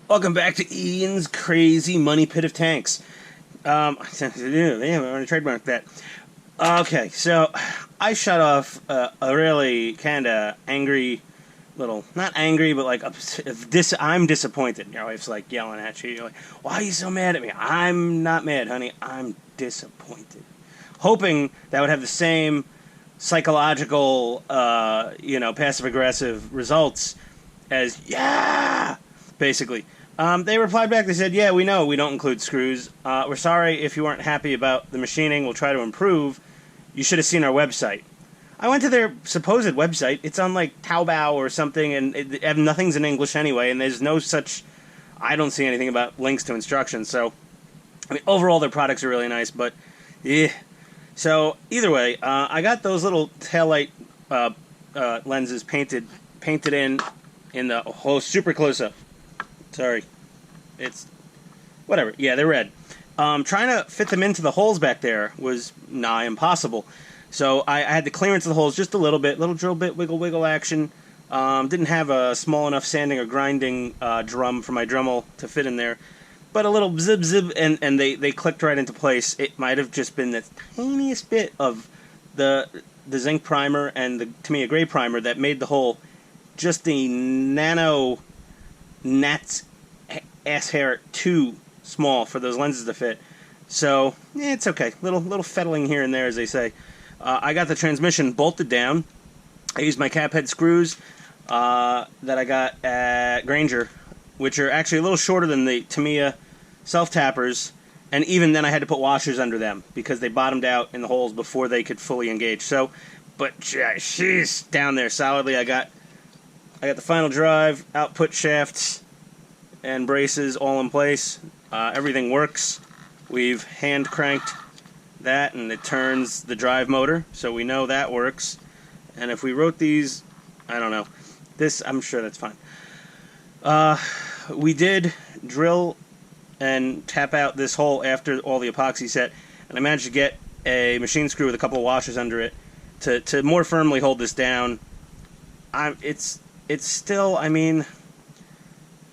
Welcome back to Ian's Crazy Money Pit of Tanks. Damn, I want to trademark that. Okay, so I shut off a really kind of angry little, not angry, but like I'm disappointed. Your wife's like yelling at you. You're like, why are you so mad at me? I'm not mad, honey. I'm disappointed. Hoping that would have the same psychological, passive-aggressive results as, yeah, basically. They replied back, they said, yeah, we know we don't include screws. We're sorry if you weren't happy about the machining. We'll try to improve. You should have seen our website. I went to their supposed website. It's on, like, Taobao or something, and nothing's in English anyway, and there's no such... I don't see anything about links to instructions, so... I mean, overall, their products are really nice, but... yeah. So, either way, I got those little taillight lenses painted in the whole super close-up. Sorry. It's... whatever. Yeah, they're red. Trying to fit them into the holes back there was nigh impossible. So I had to clearance the holes just a little bit, little drill bit, wiggle action. Didn't have a small enough sanding or grinding drum for my Dremel to fit in there. But a little zip, and they clicked right into place. It might have just been the tiniest bit of the zinc primer and the Tamiya gray primer that made the hole just the gnat's ass hair too small for those lenses to fit. So, yeah, it's okay. Little fettling here and there, as they say. I got the transmission bolted down. I used my cap head screws that I got at Granger, which are actually a little shorter than the Tamiya self-tappers, and even then I had to put washers under them because they bottomed out in the holes before they could fully engage. So, but she's down there solidly. I got the final drive, output shafts, and braces all in place. Everything works. We've hand cranked that, and it turns the drive motor, so we know that works. And if we wrote these, I don't know. This, I'm sure that's fine. We did drill and tap out this hole after all the epoxy set, and I managed to get a machine screw with a couple of washers under it to more firmly hold this down. It's still, I mean,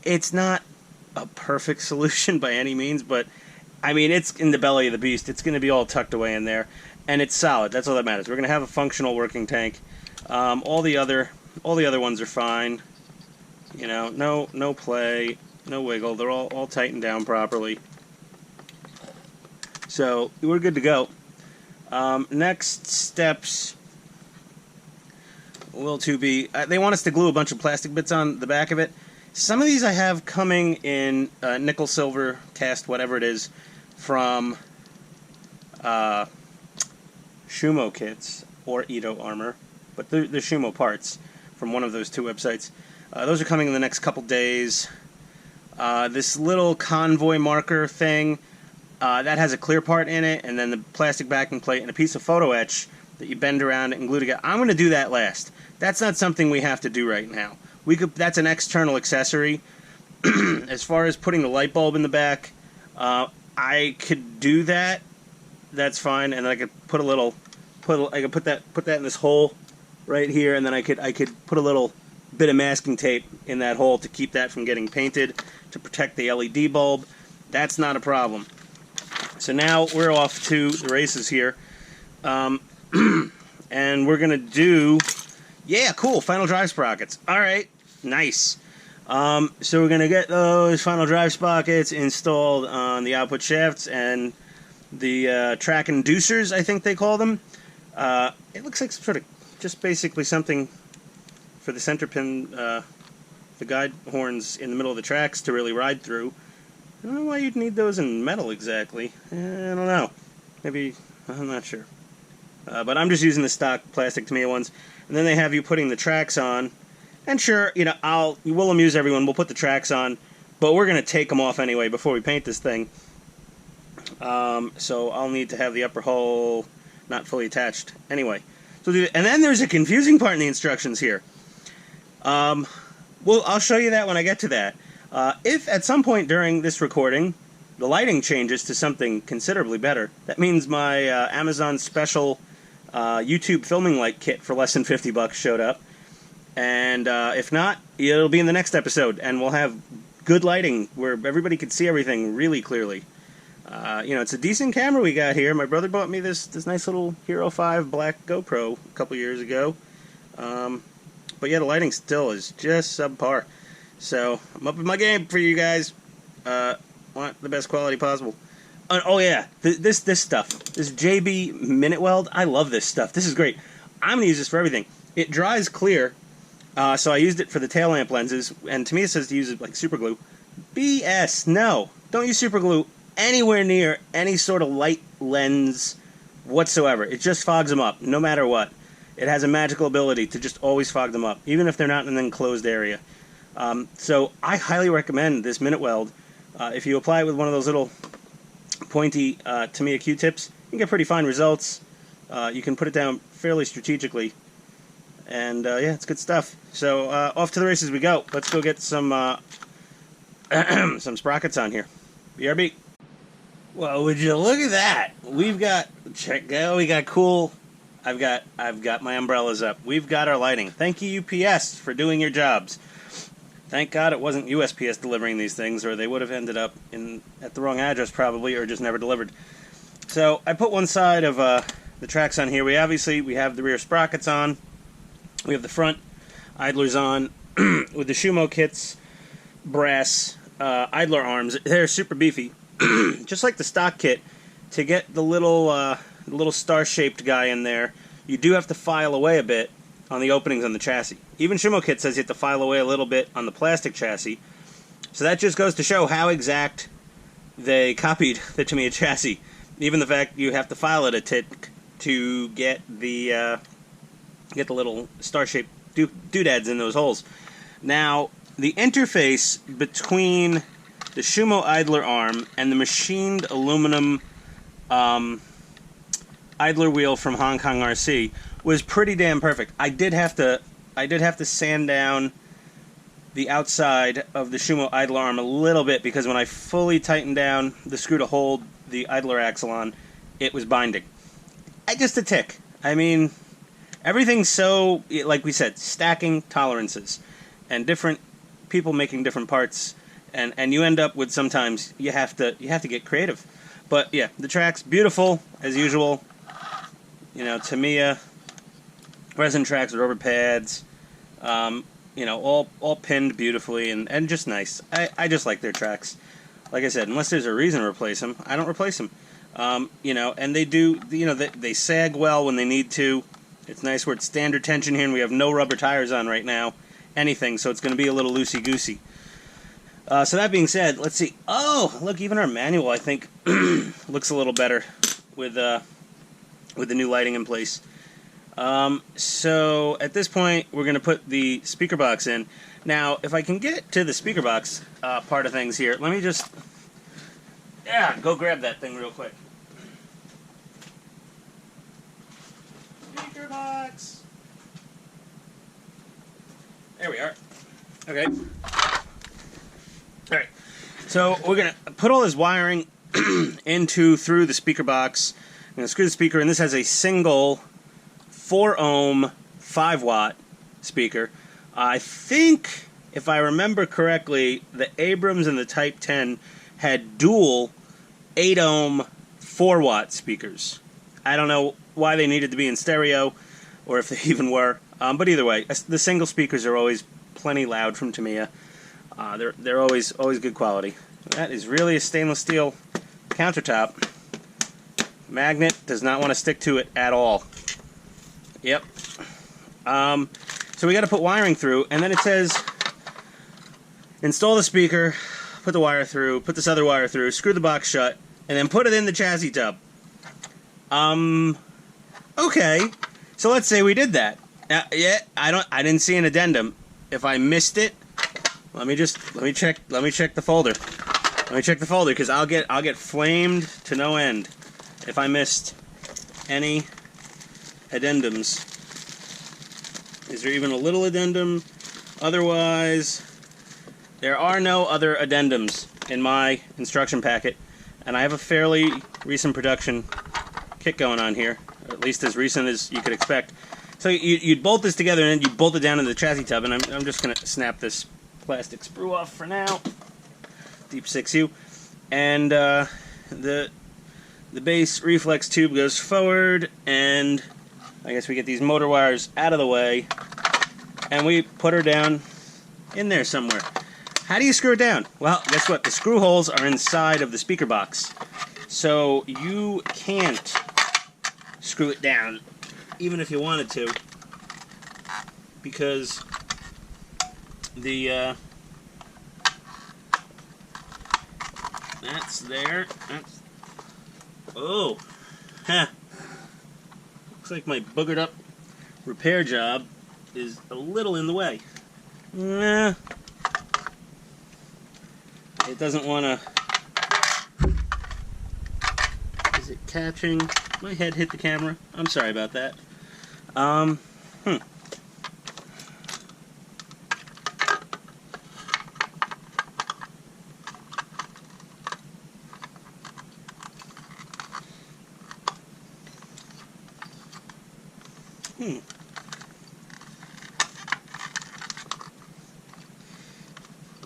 it's not a perfect solution by any means, but I mean, it's in the belly of the beast. It's going to be all tucked away in there, and it's solid. That's all that matters. We're going to have a functional working tank. All the other ones are fine. You know, no play, no wiggle. They're all tightened down properly. So we're good to go. Next steps will to be they want us to glue a bunch of plastic bits on the back of it. Some of these I have coming in nickel, silver, cast, whatever it is, from Schumo-kits or Ito Armor, but they're Schumo parts from one of those two websites. Those are coming in the next couple days. This little convoy marker thing, that has a clear part in it, and then the plastic backing plate and a piece of photo etch that you bend around and glue together. I'm going to do that last. That's not something we have to do right now. That's an external accessory. As far as putting the light bulb in the back, I could do that. That's fine, and I could put that in this hole right here, and then I could put a little bit of masking tape in that hole to keep that from getting painted to protect the LED bulb. That's not a problem. So now we're off to the races here, and we're gonna do, yeah, cool, final drive sprockets. All right. Nice. So we're going to get those final drive sprockets installed on the output shafts and the track inducers, I think they call them. It looks like sort of just basically something for the center pin, the guide horns in the middle of the tracks to really ride through. I don't know why you'd need those in metal exactly. I don't know. Maybe, I'm not sure. But I'm just using the stock plastic Tamiya ones. And then they have you putting the tracks on. And sure, you know, we'll amuse everyone. We'll put the tracks on, but we're going to take them off anyway before we paint this thing. So I'll need to have the upper hull not fully attached. Anyway, so and then there's a confusing part in the instructions here. Well, I'll show you that when I get to that. If at some point during this recording the lighting changes to something considerably better, that means my Amazon special YouTube filming light kit for less than $50 showed up. And if not, it'll be in the next episode, and we'll have good lighting where everybody could see everything really clearly. You know, it's a decent camera we got here. My brother bought me this nice little Hero 5 black GoPro a couple years ago. But yeah, the lighting still is just subpar. So I'm up in my game for you guys. Want the best quality possible. Oh yeah, this stuff, this JB Minute Weld. I love this stuff. This is great. I'm gonna use this for everything. It dries clear, so I used it for the tail lamp lenses. And Tamiya says to use it like super glue. BS. No, don't use super glue anywhere near any sort of light lens whatsoever. It just fogs them up, no matter what. It has a magical ability to just always fog them up, even if they're not in an enclosed area. So I highly recommend this Minute Weld. If you apply it with one of those little pointy Tamiya Q-tips, you can get pretty fine results. You can put it down fairly strategically. And yeah, it's good stuff. So off to the races we go. Let's go get some some sprockets on here. BRB. Well, would you look at that? We've got, check out, we got cool. I've got my umbrellas up. We've got our lighting. Thank you, UPS, for doing your jobs. Thank God it wasn't USPS delivering these things, or they would have ended up at the wrong address probably, or just never delivered. So I put one side of the tracks on here. We have the rear sprockets on. We have the front idlers on with the Schumo-kits brass idler arms. They're super beefy, just like the stock kit. To get the little star-shaped guy in there, you do have to file away a bit on the openings on the chassis. Even Schumo-kit says you have to file away a little bit on the plastic chassis. So that just goes to show how exact they copied the Tamiya chassis. Even the fact you have to file it a tick to get the little star-shaped doodads in those holes. Now, the interface between the Schumo idler arm and the machined aluminum idler wheel from kingkong-rc was pretty damn perfect. I did have to sand down the outside of the Schumo idler arm a little bit, because when I fully tightened down the screw to hold the idler axle on, it was binding. Just a tick. I mean, everything's so, like we said, stacking tolerances and different people making different parts, and you end up with, sometimes you have to get creative. But yeah, the track's beautiful as usual. You know, Tamiya resin tracks with rubber pads. You know, all pinned beautifully and just nice. I just like their tracks. Like I said, unless there's a reason to replace them, I don't replace them. You know, and they do. You know, they sag well when they need to. It's nice where it's standard tension here, and we have no rubber tires on right now. Anything, so it's going to be a little loosey-goosey. So that being said, let's see. Oh, look, even our manual, I think, looks a little better with the new lighting in place. So at this point, we're going to put the speaker box in. Now, if I can get to the speaker box part of things here, let me just, go grab that thing real quick. Speaker box. There we are. Okay. Alright. So we're going to put all this wiring through the speaker box. I'm going to screw the speaker in. This has a single 4-ohm, 5-watt speaker. I think, if I remember correctly, the Abrams and the Type 10 had dual 8-ohm, 4-watt speakers. I don't know why they needed to be in stereo, or if they even were. But either way, the single speakers are always plenty loud from Tamiya. They're always good quality. That is really a stainless steel countertop. Magnet does not want to stick to it at all. Yep. So we got to put wiring through, and then it says install the speaker, put the wire through, put this other wire through, screw the box shut, and then put it in the chassis tub. Okay. So let's say we did that. Yeah, I didn't see an addendum. If I missed it, let me check the folder. Let me check the folder, because I'll get flamed to no end if I missed any addendums. Is there even a little addendum? Otherwise, there are no other addendums in my instruction packet, and I have a fairly recent production kit going on here, at least as recent as you could expect. So you'd bolt this together, and then you bolt it down into the chassis tub, and I'm just going to snap this plastic sprue off for now. deep 6U, and the base reflex tube goes forward, and I guess we get these motor wires out of the way, and we put her down in there somewhere. How do you screw it down? Well, guess what? The screw holes are inside of the speaker box, so you can't screw it down, even if you wanted to, because the that's there. That's, oh, huh. Looks like my boogered up repair job is a little in the way. Nah, it doesn't want to. Is it catching? My head hit the camera. I'm sorry about that.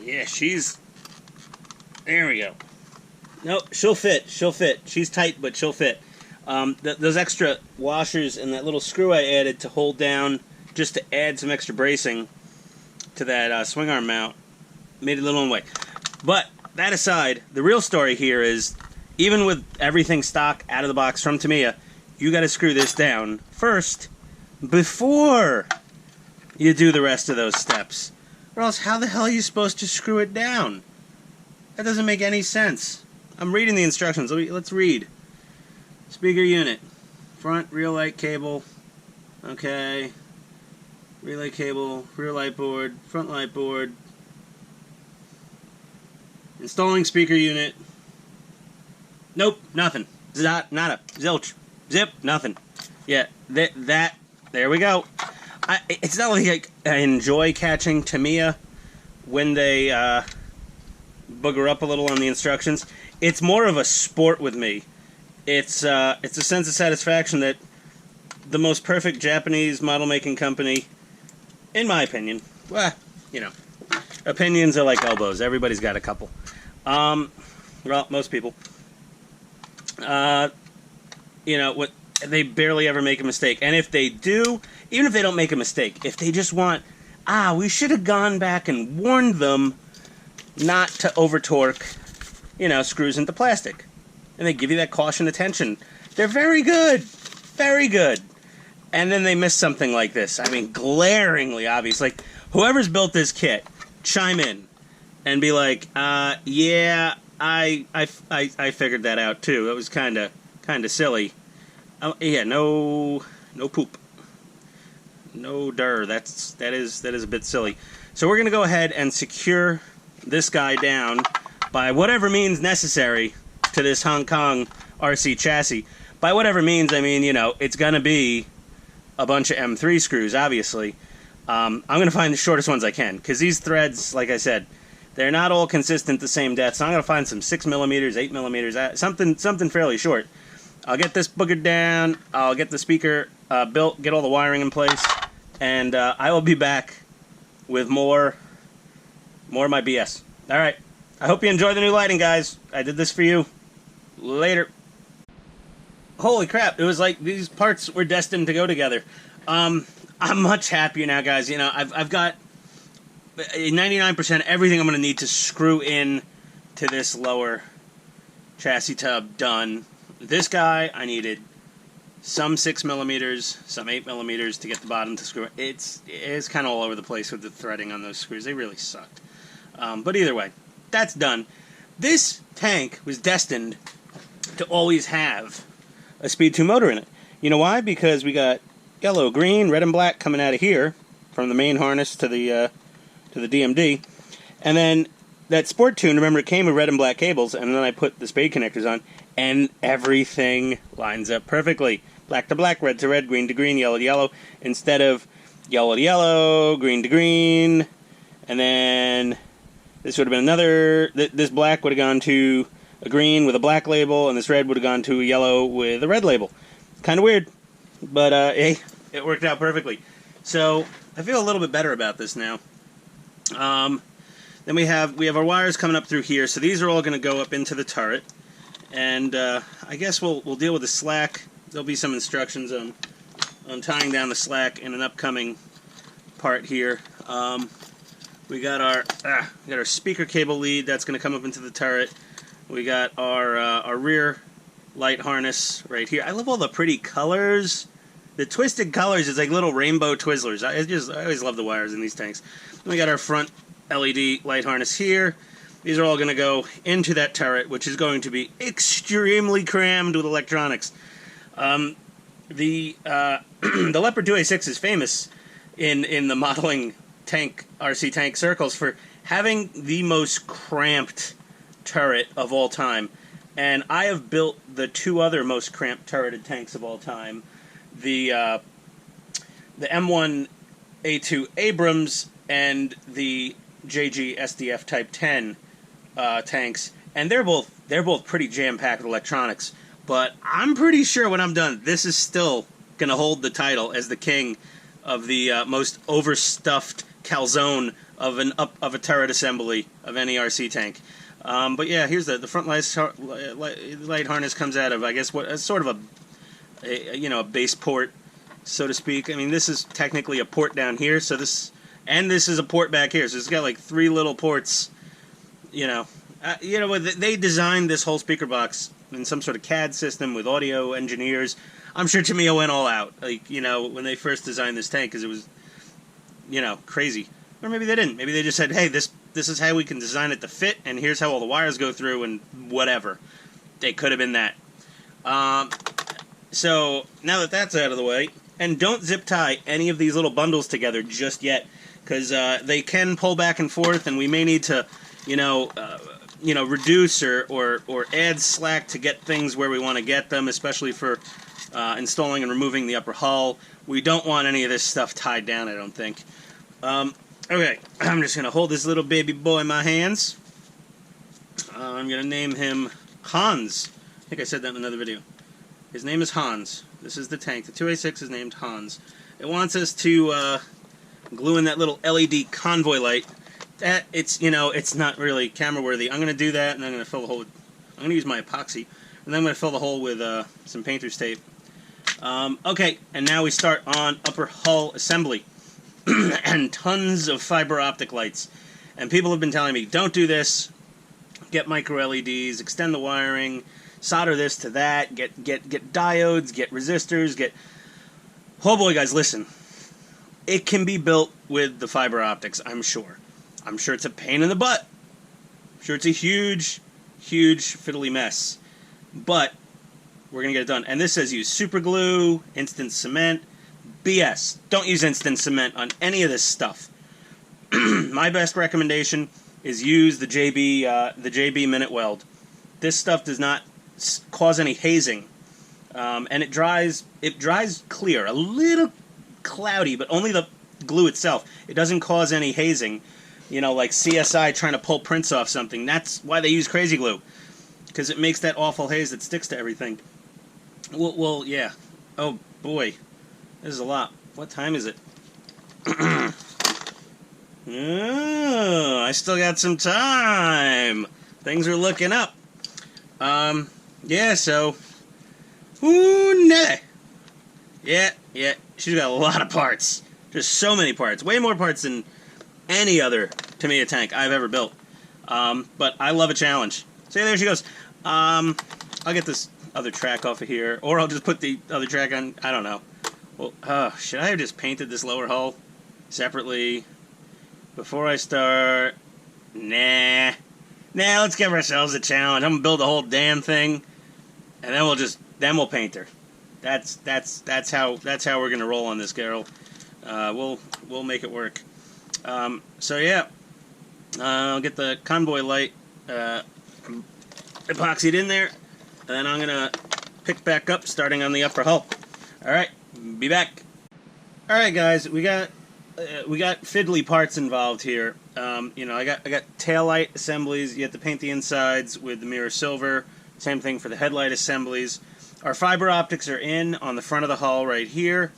Yeah, she's... There we go. No, she'll fit. She'll fit. She's tight, but she'll fit. Those extra washers and that little screw I added to hold down, just to add some extra bracing to that swing arm mount, made it a little in the way. But, that aside, the real story here is, even with everything stock out of the box from Tamiya, you got to screw this down first before you do the rest of those steps. Or else, how the hell are you supposed to screw it down? That doesn't make any sense. I'm reading the instructions. Let's read. Speaker unit. Front rear light cable. Okay. Relay cable. Rear light board. Front light board. Installing speaker unit. Nope. Nothing. Nada. Zilch. Zip. Nothing. Yeah. There we go. It's not like I enjoy catching Tamiya when they booger up a little on the instructions. It's more of a sport with me. It's a sense of satisfaction that the most perfect Japanese model-making company, in my opinion, well, you know, opinions are like elbows. Everybody's got a couple. Well, most people. You know, what they barely ever make a mistake. And if they do, even if they don't make a mistake, if they just want, we should have gone back and warned them not to over-torque, you know, screws into plastic. And they give you that caution attention. They're very good. Very good. And then they miss something like this. I mean, glaringly obvious. Like, whoever's built this kit, chime in and be like, yeah, I figured that out too. It was kind of silly. Yeah, no poop. No dir. That is a bit silly. So we're gonna go ahead and secure this guy down by whatever means necessary to this kingkong-rc chassis. By whatever means, I mean, you know, it's gonna be a bunch of M3 screws, obviously. I'm gonna find the shortest ones I can, because these threads, like I said, they're not all consistent the same depth. So I'm gonna find some 6mm, 8mm, something fairly short. I'll get this boogered down, I'll get the speaker built, get all the wiring in place, and I will be back with more of my BS. Alright, I hope you enjoy the new lighting, guys. I did this for you. Later. Holy crap, it was like these parts were destined to go together. I'm much happier now, guys. You know, I've got 99% everything I'm going to need to screw in to this lower chassis tub done. This guy, I needed some 6mm, some 8mm to get the bottom to screw. It's kind of all over the place with the threading on those screws. They really sucked. But either way, that's done. This tank was destined to always have a Speed 2 motor in it. You know why? Because we got yellow, green, red, and black coming out of here from the main harness to the DMD, and then that Sport Tune. Remember, it came with red and black cables, and then I put the spade connectors on, and everything lines up perfectly. Black to black, red to red, green to green, yellow to yellow, instead of yellow to yellow, green to green, and then this would have been another. This black would have gone to a green with a black label, and this red would have gone to a yellow with a red label. Kind of weird, but hey, it worked out perfectly. So I feel a little bit better about this now. The Then we have our wires coming up through here, so these are all going to go up into the turret. And I guess we'll deal with the slack. There'll be some instructions on tying down the slack in an upcoming part here. We got our speaker cable lead that's going to come up into the turret. We got our rear light harness right here. I love all the pretty colors. The twisted colors is like little rainbow Twizzlers. I always love the wires in these tanks. Then we got our front LED light harness here. These are all going to go into that turret, which is going to be extremely crammed with electronics. The Leopard 2A6 is famous in the modeling tank, RC tank circles, for having the most cramped turret of all time. And I have built the two other most cramped turreted tanks of all time. The M1A2 Abrams and the JG SDF Type 10 tanks, and they're both pretty jam-packed with electronics. But I'm pretty sure when I'm done, this is still gonna hold the title as the king of the most overstuffed calzone of a turret assembly of any RC tank. But yeah, here's the front light harness comes out of, I guess, what sort of a base port, so to speak. I mean, this is technically a port down here, so this is a port back here. So it's got like 3 little ports. They designed this whole speaker box in some sort of CAD system with audio engineers. I'm sure Tamiya went all out, when they first designed this tank, because it was, crazy. Or maybe they didn't. Maybe they just said, hey, this is how we can design it to fit, and here's how all the wires go through, and whatever. They could have been that. So, now that that's out of the way, and don't zip tie any of these little bundles together just yet, because they can pull back and forth, and we may need to, reduce or add slack to get things where we want to get them, especially for installing and removing the upper hull. We don't want any of this stuff tied down, I don't think. Okay, I'm just going to hold this little baby boy in my hands. I'm going to name him Hans. I think I said that in another video. His name is Hans. This is the tank. The 2A6 is named Hans. It wants us to glue in that little LED convoy light. That, it's not really camera worthy. I'm going to do that, and I'm going to fill the hole with, I'm going to use my epoxy, and then I'm going to fill the hole with some painter's tape. Okay, and now we start on upper hull assembly. And tons of fiber optic lights. And people have been telling me, don't do this. Get micro LEDs, extend the wiring, solder this to that, get diodes, get resistors, Oh boy, guys, listen. It can be built with the fiber optics, I'm sure. I'm sure it's a pain in the butt. I'm sure it's a huge, huge fiddly mess. But we're going to get it done. And this says use super glue, instant cement. BS. Don't use instant cement on any of this stuff. My best recommendation is use the JB Minute Weld. This stuff does not cause any hazing, and it dries clear, a little cloudy, but only the glue itself. It doesn't cause any hazing. Like CSI trying to pull prints off something. That's why they use crazy glue, because it makes that awful haze that sticks to everything. Well, yeah. Oh boy. This is a lot. What time is it? Oh, I still got some time. Things are looking up. Yeah, so... Ooh, nah. Yeah, she's got a lot of parts. Just so many parts. Way more parts than any other Tamiya tank I've ever built. But I love a challenge. So yeah, there she goes. I'll get this other track off of here, or I'll just put the other track on. I don't know. Well, should I have just painted this lower hull separately before I start? Nah, let's give ourselves a challenge. I'm gonna build the whole damn thing, and then we'll paint her. That's how we're gonna roll on this girl. We'll make it work. So yeah, I'll get the convoy light epoxied in there, and then I'm gonna pick back up, starting on the upper hull. All right. Be back. All right, guys. We got fiddly parts involved here. I got taillight assemblies. You have to paint the insides with the mirror silver. Same thing for the headlight assemblies. Our fiber optics are in on the front of the hull right here,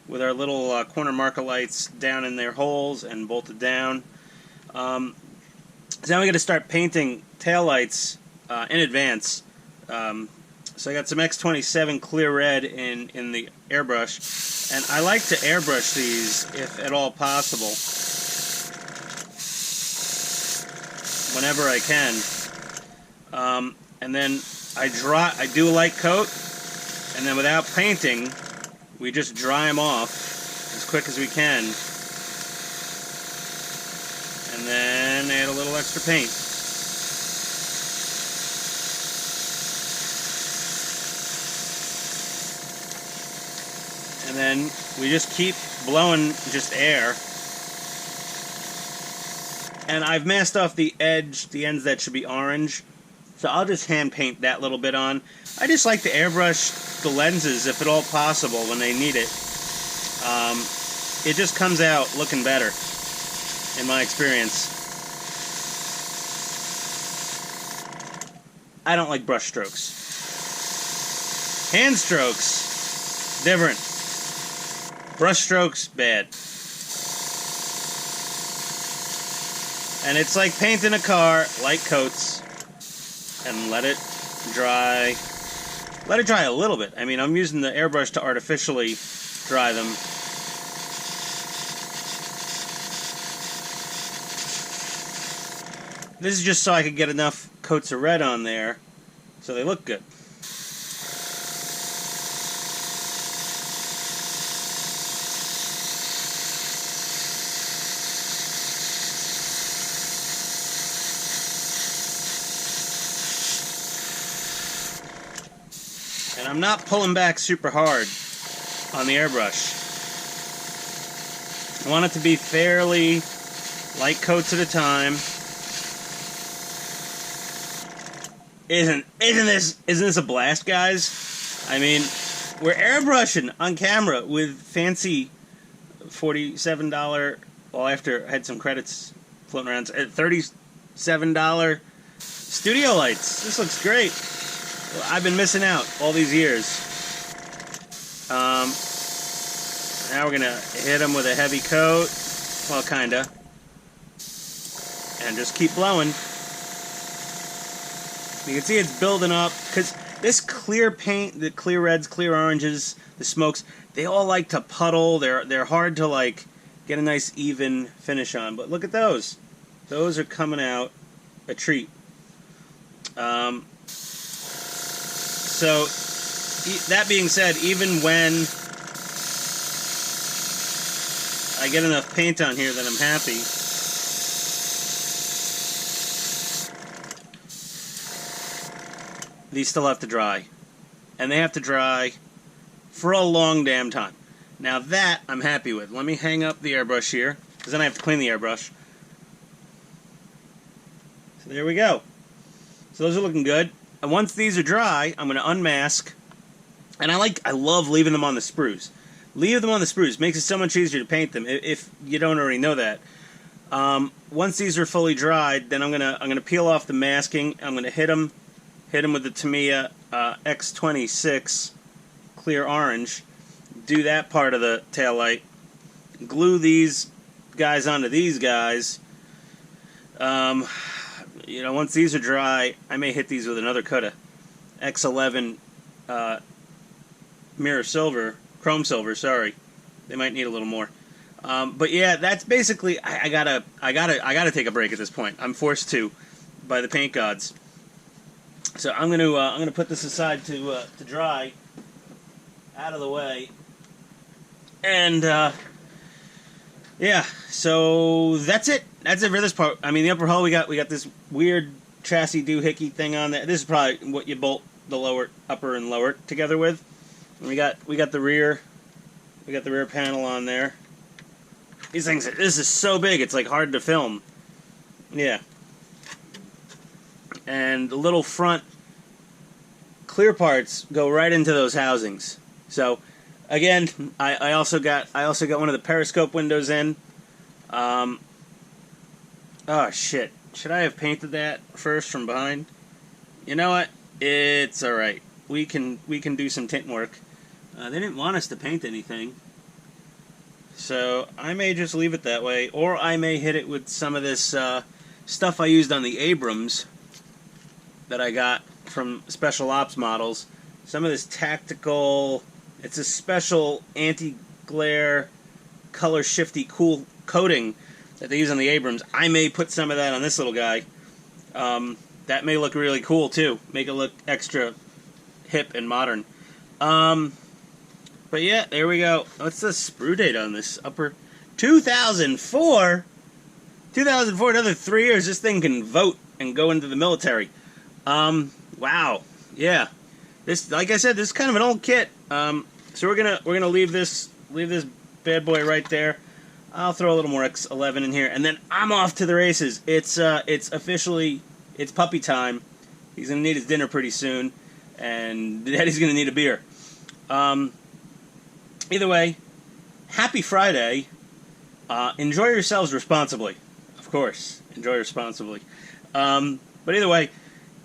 with our little corner marker lights down in their holes and bolted down. So now we got to start painting taillights in advance. So I got some X27 clear red in the airbrush, and I like to airbrush these if at all possible, whenever I can. And then I do a light coat, and then without painting, we just dry them off as quick as we can, and then add a little extra paint. And then we just keep blowing just air. And I've masked off the edge, the ends that should be orange. So I'll just hand paint that little bit on. I just like to airbrush the lenses if at all possible when they need it. It just comes out looking better, in my experience. I don't like brush strokes. Hand strokes, different. Brush strokes, bad. And it's like painting a car, light coats, and let it dry. Let it dry a little bit. I mean, I'm using the airbrush to artificially dry them. This is just so I could get enough coats of red on there so they look good. And I'm not pulling back super hard on the airbrush. I want it to be fairly light coats at a time. Isn't this a blast, guys? I mean, we're airbrushing on camera with fancy $47, well, after I had some credits floating around, at $37 studio lights. This looks great. I've been missing out all these years. Now we're gonna hit them with a heavy coat, well, kinda, and just keep blowing. You can see it's building up, because this clear paint, the clear reds, clear oranges, the smokes, they all like to puddle. They're hard to like get a nice even finish on. But look at those. Those are coming out a treat. So, that being said, even when I get enough paint on here that I'm happy, these still have to dry. And they have to dry for a long damn time. Now that I'm happy with. Let me hang up the airbrush here, because then I have to clean the airbrush. So there we go. So those are looking good. And once these are dry, I'm going to unmask. And I love leaving them on the sprues. Leave them on the sprues. Makes it so much easier to paint them if you don't already know that. Once these are fully dried, then I'm gonna peel off the masking. I'm gonna hit them with the Tamiya X26 clear orange. Do that part of the taillight. Glue these guys onto these guys. You know, once these are dry, I may hit these with another coat of X11 mirror silver, chrome silver. Sorry, they might need a little more. But yeah, that's basically. I gotta take a break at this point. I'm forced to, by the paint gods. So I'm gonna put this aside to dry, out of the way, and yeah. So that's it. That's it for this part. I mean, the upper hull, we got this weird chassis doohickey thing on there. This is probably what you bolt the lower, upper, and lower together with. And we got the rear panel on there. These things, this is so big, it's like hard to film. Yeah. And the little front clear parts go right into those housings. So, again, I also got one of the Periscope windows in. Oh shit! Should I have painted that first from behind? You know what? It's all right. We can do some tint work. They didn't want us to paint anything, so I may just leave it that way, or I may hit it with some of this stuff I used on the Abrams that I got from Special Ops models. Some of this tactical, it's a special anti-glare, color shifty cool coating that they use on the Abrams. I may put some of that on this little guy. That may look really cool too. Make it look extra hip and modern. But yeah, there we go. What's the sprue date on this? Upper 2004? 2004, another 3 years. This thing can vote and go into the military. Wow. Yeah. This, like I said, this is kind of an old kit. So we're gonna leave this bad boy right there. I'll throw a little more X11 in here, and then I'm off to the races. It's officially, it's puppy time. He's gonna need his dinner pretty soon, and Daddy's gonna need a beer. Either way, happy Friday. Enjoy yourselves responsibly. Of course, enjoy responsibly. But either way,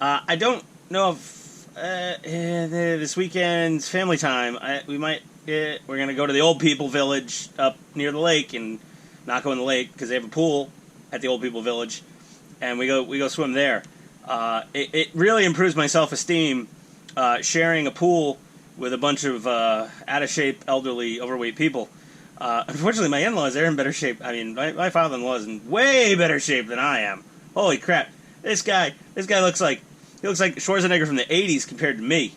I don't know if this weekend's family time. We're gonna go to the old people village up near the lake, and not go in the lake because they have a pool at the old people village, and we go swim there. It really improves my self-esteem sharing a pool with a bunch of out of shape, elderly, overweight people. Unfortunately, my in-laws, they're in better shape. I mean, my father-in-law is in way better shape than I am. Holy crap! This guy looks like Schwarzenegger from the '80s compared to me.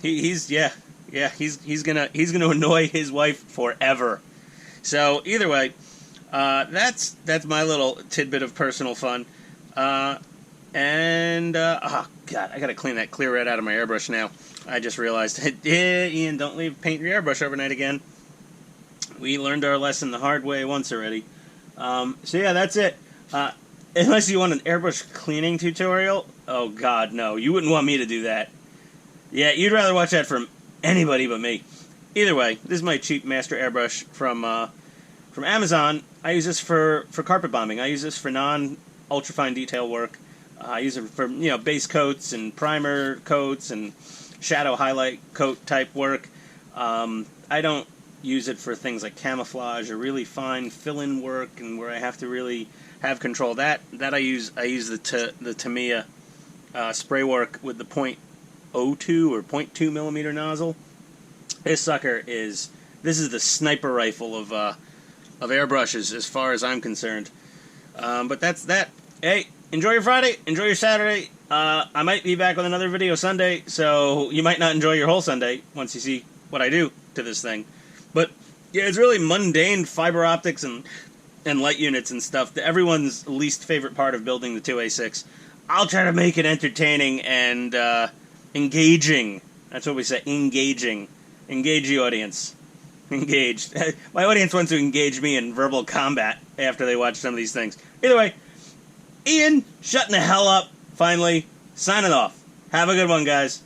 He's gonna annoy his wife forever. So either way, that's my little tidbit of personal fun. Oh god, I gotta clean that clear red out of my airbrush now. I just realized, Ian, don't leave paint your airbrush overnight again. We learned our lesson the hard way once already. So yeah, that's it. Unless you want an airbrush cleaning tutorial, oh god, no, you wouldn't want me to do that. Yeah, you'd rather watch that from anybody but me. Either way, this is my cheap master airbrush from Amazon. I use this for carpet bombing. I use this for non-ultrafine detail work. I use it for base coats and primer coats and shadow highlight coat type work. I don't use it for things like camouflage or really fine fill-in work and where I have to really have control. That I use the Tamiya spray work with the .02 or 0.2 millimeter nozzle. This sucker is the sniper rifle of airbrushes as far as I'm concerned. But that's that. Hey, enjoy your Friday, enjoy your Saturday. I might be back with another video Sunday, so you might not enjoy your whole Sunday once you see what I do to this thing. But yeah, it's really mundane fiber optics and light units and stuff. Everyone's least favorite part of building the 2A6. I'll try to make it entertaining and engaging. That's what we say, engaging. Engage the audience. Engage. My audience wants to engage me in verbal combat after they watch some of these things. Either way, Ian, shutting the hell up, finally, signing off. Have a good one, guys.